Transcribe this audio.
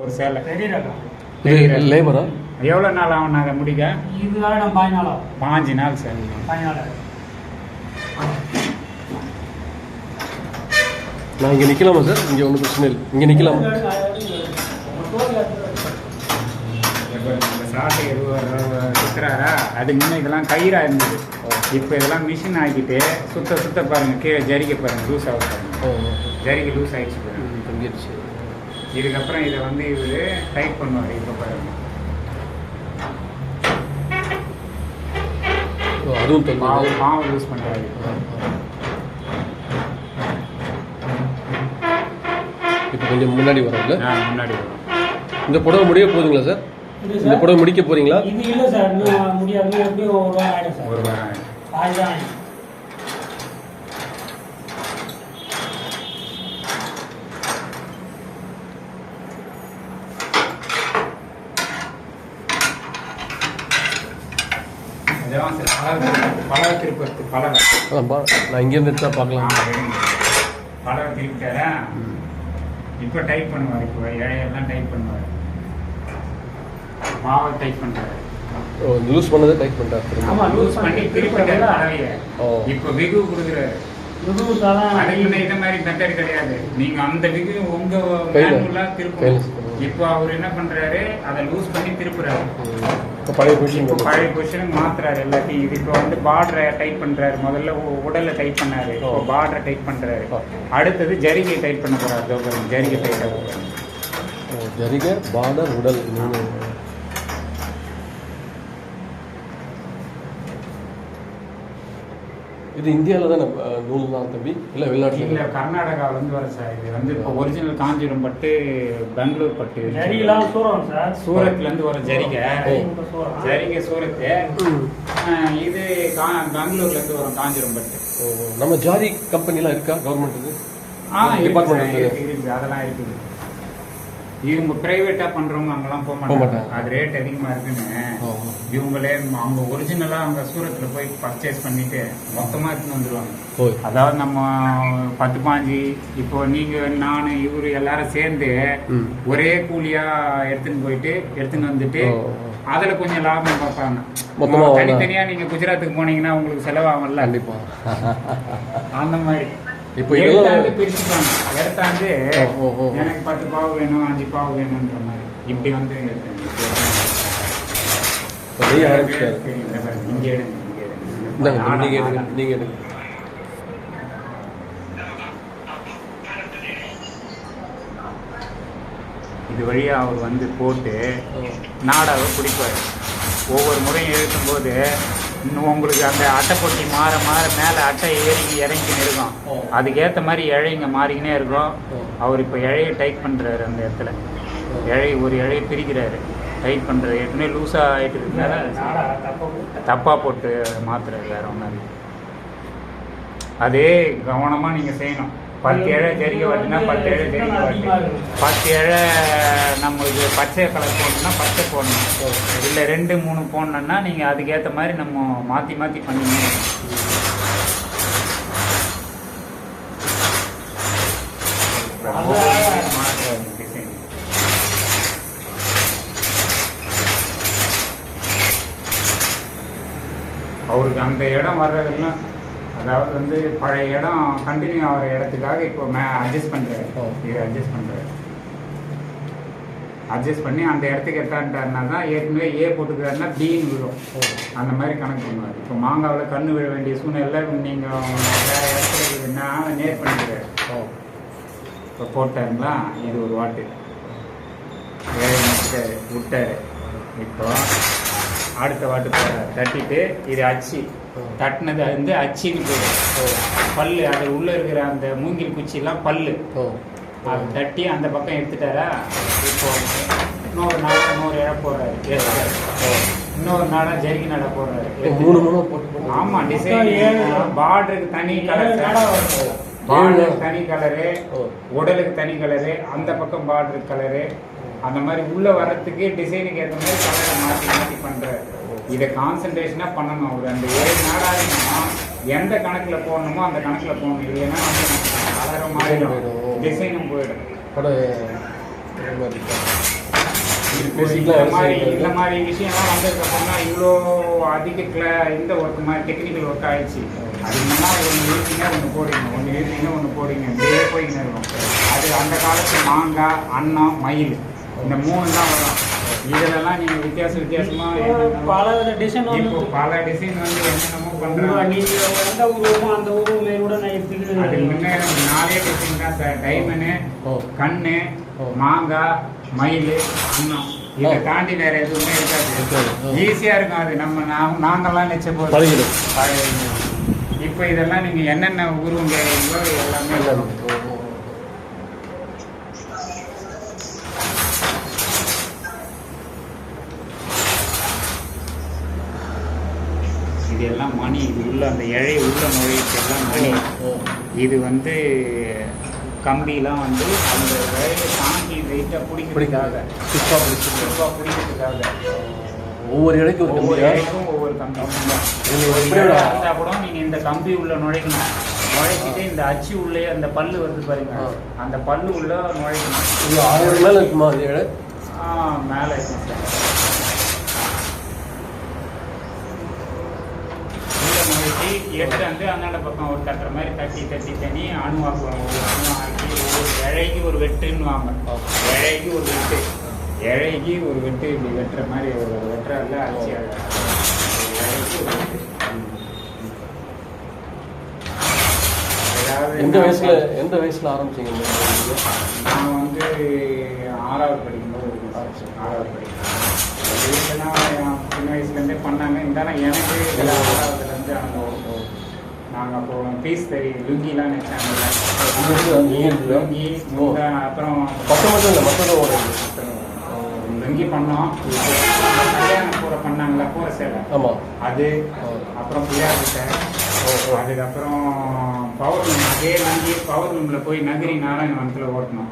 ஒரு சேலை லேபரா எவ்வளோ நாள் ஆகும் நாங்கள் முடிக்க? இது ஆகிடும் 5 நாள் ஆகும். 5 நாள் சார். 5 நாள். நான் இங்கே நிற்கலாமா சார்? இங்கே ஒன்றும் பிரச்சனை இல்லை, இங்கே நிற்கலாமா? இந்த சாட்டை சுற்றுறாரா, அது முன்னே இதெல்லாம் கயிறாக இருந்தது. இப்போ இதெல்லாம் மிஷின் ஆக்கிட்டு சுத்த பாருங்கள், கீழே ஜரிகை பாருங்கள் லூஸ் ஆக பாருங்கள். ஜரிகை லூஸ் ஆகிடுச்சு பாருங்கள், தங்கிடுச்சு. இதுக்கப்புறம் இதை வந்து இவர் டைட் பண்ணுவார். இப்போ பாருங்கள், அதுவும் மாவு யூஸ் பண்ணுறாரு. இப்போ கொஞ்சம் முன்னாடி வரும்ல? முன்னாடி வரும். இந்த புடவை முடிய போகுதுங்களா சார்? இந்த புடவை முடிக்க போறீங்களா? இது இல்லை சார், இன்னும் முடியாது. எப்படியும் 1 வாரம் ஆகிடும் சார். 1 வாரம் ஆகிடும். அதுதான் பலவை திருப்பி பலவை நான் இங்கேருந்து எடுத்தா பார்க்கலாம். பலவை திருப்பிட்டாரா? இப்போ டைப் பண்ணுவார். இப்போ இழையெல்லாம் டைப் பண்ணுவார். மாவை டைப் பண்ணுறாரு. லூஸ் பண்ணதை டைப் பண்ணுறாரு. ஆமாம், லூஸ் பண்ணி திருப்பிட்டாரு பலவையை. இப்போ விகு கொடுக்குறாரு. அதுக்குன்னு இந்த மாதிரி மெத்தட் கிடையாது. நீங்கள் அந்த விகு உங்கள் மேனுவலாக திருப்பணும். இப்போ அவர் என்ன பண்ணுறாரு, அதை லூஸ் பண்ணி திருப்புறாரு. பழைய பொசிஷனுக்கு மாத்துறாரு எல்லாத்தையும். இது இப்போ வந்து பார்டரை டைப் பண்ணுறாரு. முதல்ல உடலை டைப் பண்ணாரு, இப்போ பார்டரை டைப் பண்ணுறாரு. அடுத்தது ஜரிகை டைப் பண்ண போகிறார். ஜரிகை டைப் ஆகும். ஜரிகை, பார்டர், உடல். இது இந்தியாவில் தான் நூல் தான் தம்பி, இல்லை வெளிநாட்டில்? இல்லை, கர்நாடகாவிலேருந்து வர சார். இது வந்து இப்போ ஒரிஜினல் காஞ்சிபுரம் பட்டு, பெங்களூர் பட்டு, சூரத்லேருந்து வர ஜரிகை. ஜரிகை சூரத்து. இது பெங்களூர்லேருந்து வரும் காஞ்சிபுரம் பட்டு. நம்ம ஜாதி கம்பெனிலாம் இருக்கா கவர்மெண்ட்டுக்கு? டிபார்ட்மெண்ட் இருக்குது, அதெல்லாம் இருக்குது. இவங்க பிரைவேட்டாக பண்ணுறவங்க அங்கெல்லாம் போக மாட்டாங்க. அது ரேட் அதிகமாக இருக்குன்னு இவங்களே அவங்க ஒரிஜினலாக அங்கே சூரத்தில் போய் பர்ச்சேஸ் பண்ணிட்டு மொத்தமாக எடுத்துன்னு வந்துடுவாங்க. அதாவது நம்ம 10-15 இப்போ நீங்கள் நான் இவர் எல்லாரும் சேர்ந்து ஒரே கூலியாக எடுத்துன்னு வந்துட்டு அதில் கொஞ்சம் லாபம் பார்ப்பாங்க. தனித்தனியாக நீங்கள் குஜராத்துக்கு போனீங்கன்னா உங்களுக்கு செலவாகும்ல. கண்டிப்பாக அந்த மாதிரி இப்போ பிரிச்சுப்பாங்க. எடுத்தாந்து எனக்கு 10 பாவு வேணும், 5 பாவு வேணுன்ற மாதிரி இப்படி வந்து இங்கே எடுங்க. இது வழியாக அவர் வந்து போட்டு நாடாவை பிடிப்பார். ஒவ்வொரு முறையும் எழுத்தும் போது இன்னும் உங்களுக்கு அந்த அட்டைப்பொட்டி மாற மேலே அட்டை இறங்கின்னு இருக்கும். அதுக்கேற்ற மாதிரி இழைங்க மாறிக்கினே இருக்கும். அவர் இப்போ இழையை டைட் பண்ணுறாரு. அந்த இடத்துல ஒரு இழையை பிரிக்கிறாரு, டைட் பண்ணுறாரு. ஏற்கனவே லூஸாக ஆகிட்டு இருக்கிறாரு, தப்பாக போட்டு மாற்றுறாரு. வேறு ஒன்றும் அதே கவனமாக நீங்கள் செய்யணும். 10 இழை ஜரிகை வாட்டினா 10 இழை ஜரிகை வாட்டி, 10 இழை நம்மளுக்கு பச்சை கலர் போடணும்னா பச்சை போடணும். இல்லை 2-3 போடணுன்னா நீங்கள் அதுக்கேற்ற மாதிரி நம்ம மாற்றி பண்ணிக்கணும். அவருக்கு அந்த இடம் வர்றதெல்லாம், அதாவது வந்து பழைய இடம் கண்டினியூ ஆகிற இடத்துக்காக இப்போ அட்ஜஸ்ட் பண்ணுறாரு. இது அட்ஜஸ்ட் பண்ணி அந்த இடத்துக்கு எத்தான்ட்டாருனா தான் ஏற்கனவே ஏ போட்டுக்கிறாருன்னா பின்னு விழும். அந்த மாதிரி கணக்கு பண்ணுவார். இப்போ மாங்காவில் கண்ணு விழ வேண்டிய சூழ்நிலை நீங்கள் வேறு இடத்துல இதுன்னா நேர் பண்ணிக்கிறாரு. இப்போ போட்டாருங்களா, இது ஒரு வாட்டு விட்டார். இப்போ அடுத்த வாட்டு போடுறாரு. தட்டிட்டு இது அச்சு தட்டினது வந்து அச்சின்னு போயிடும். பல்லு அது உள்ளே இருக்கிற அந்த மூங்கில் குச்சியெல்லாம் பல்லு அது தட்டி அந்த பக்கம் எடுத்துட்டாரா. இப்போ இன்னொரு இழை போடுறாரு. இன்னொரு நாளாக ஜரிகை நட போடுறாரு. ஆமாம், டிசைன் பார்டருக்கு தனி கலர், பார்டருக்கு தனி கலரு, உடலுக்கு தனி கலரு, அந்த பக்கம் பார்டருக்கு கலரு. அந்த மாதிரி உள்ளே வர்றதுக்கு டிசைனுக்கு ஏற்ற மாதிரி கலரை மாற்றி பண்ணுறாரு. இதை கான்சன்ட்ரேஷனாக பண்ணணும். ஒரு அந்த 7 நாடாக எந்த கணக்கில் போடணுமோ அந்த கணக்கில் போகணும். இல்லைன்னா வந்து கலரும் மாறிடும், டிசைனும் போயிடும். இந்த மாதிரி விஷயம்லாம் வந்ததுக்கப்புறம் தான் இவ்வளோ அதிக இந்த ஒர்க் மாதிரி டெக்னிக்கல் ஒர்க் ஆயிடுச்சு. அது முன்னா ஒன்று இருப்பீங்க ஒன்று போடுங்க, ஒன்று இருப்பீங்க ஒன்று போடுங்க, இப்படியே போய்கின்னு இருக்கும். அது அந்த காலத்து மாங்காய், அன்னம், மயில் இந்த 3 தான் வரும். இதிலெல்லாம் நீங்கள் வித்தியாசமாக பல டிசைன் இப்போ பல டிசைன் வந்து என்னென்னமோ பண்ணுறாங்க. நீங்கள் எந்த உருவமோ அந்த உருவமையோட நான் எடுத்துக்கிட்டு அது முன்னே 4 டிசைன் தான் சார். டைமண்டு, கண்ணு, மாங்காய், மயில், அன்னம். இதை தாண்டி வேற எதுவுமே இருக்காது. ஈஸியாக இருக்கும். அது நாங்கள்லாம் நிச்சய போது இப்போ இதெல்லாம் நீங்கள் என்னென்ன உருவம் கேட்குறீங்களோ எல்லாமே வரும். இது எல்லாம் மணி. இது உள்ள அந்த இழை உள்ள நுழையிறது எல்லாம் மணி. இது வந்து கம்பிலாம் வந்து அந்த இழையை தாண்டி வெயிட்டாக பிடிக்கிறதுக்காக பிடிக்கிறதுக்காக ஒவ்வொரு இடைக்கும் ஒவ்வொரு இழைக்கும் ஒவ்வொரு கம்பி இருந்தால் கூட நீங்கள் இந்த கம்பி உள்ள நுழைக்கணும். நுழைச்சிட்டு இந்த அச்சு உள்ளே அந்த பல்லு வருது பாருங்க, அந்த பல்லு உள்ள நுழைக்கணும். இது 6 மேலே இருக்குமா அது இழை? மேலே இருக்கும் சார். எடுத்து வந்து அந்தாண்ட பக்கம் ஒரு தட்டுற மாதிரி தட்டி தண்ணி அணுவாக்குவாங்க. ஒரு அணு ஆக்கி ஒவ்வொரு இழைக்கு ஒரு வெட்டுன்னுவாங்க. இழைக்கு ஒரு வெட்டு, இழைக்கு ஒரு வெட்டு, இப்படி வெட்டுற மாதிரி ஒரு வெட்டுறதுல அரிசி இழைக்கு ஒரு வெட்டு. எந்த வயசுல ஆரம்பிச்சீங்க? நான் வந்து 6வது படிக்கும்போது 6வது படிக்கும் சின்ன வயசுலேருந்தே பண்ணாங்க. இருந்தாலும் எனக்கு 6வதுலேருந்து அனுபவம். நாங்கள் அப்போ பீஸ் லுங்கிலாம் நினைச்சாங்க. லுங்கி அப்புறம் லுங்கி பண்ணோம். கல்யாணம் கூட பண்ணாங்களா கூரை சேவை, அது அப்புறம் பிள்ளையார்கிட்ட, அதுக்கப்புறம் பவர் ரூம், அதே லுங்கி பவர் ரூமில் போய் நகரி நாராயணவனத்தில் ஓட்டணும்.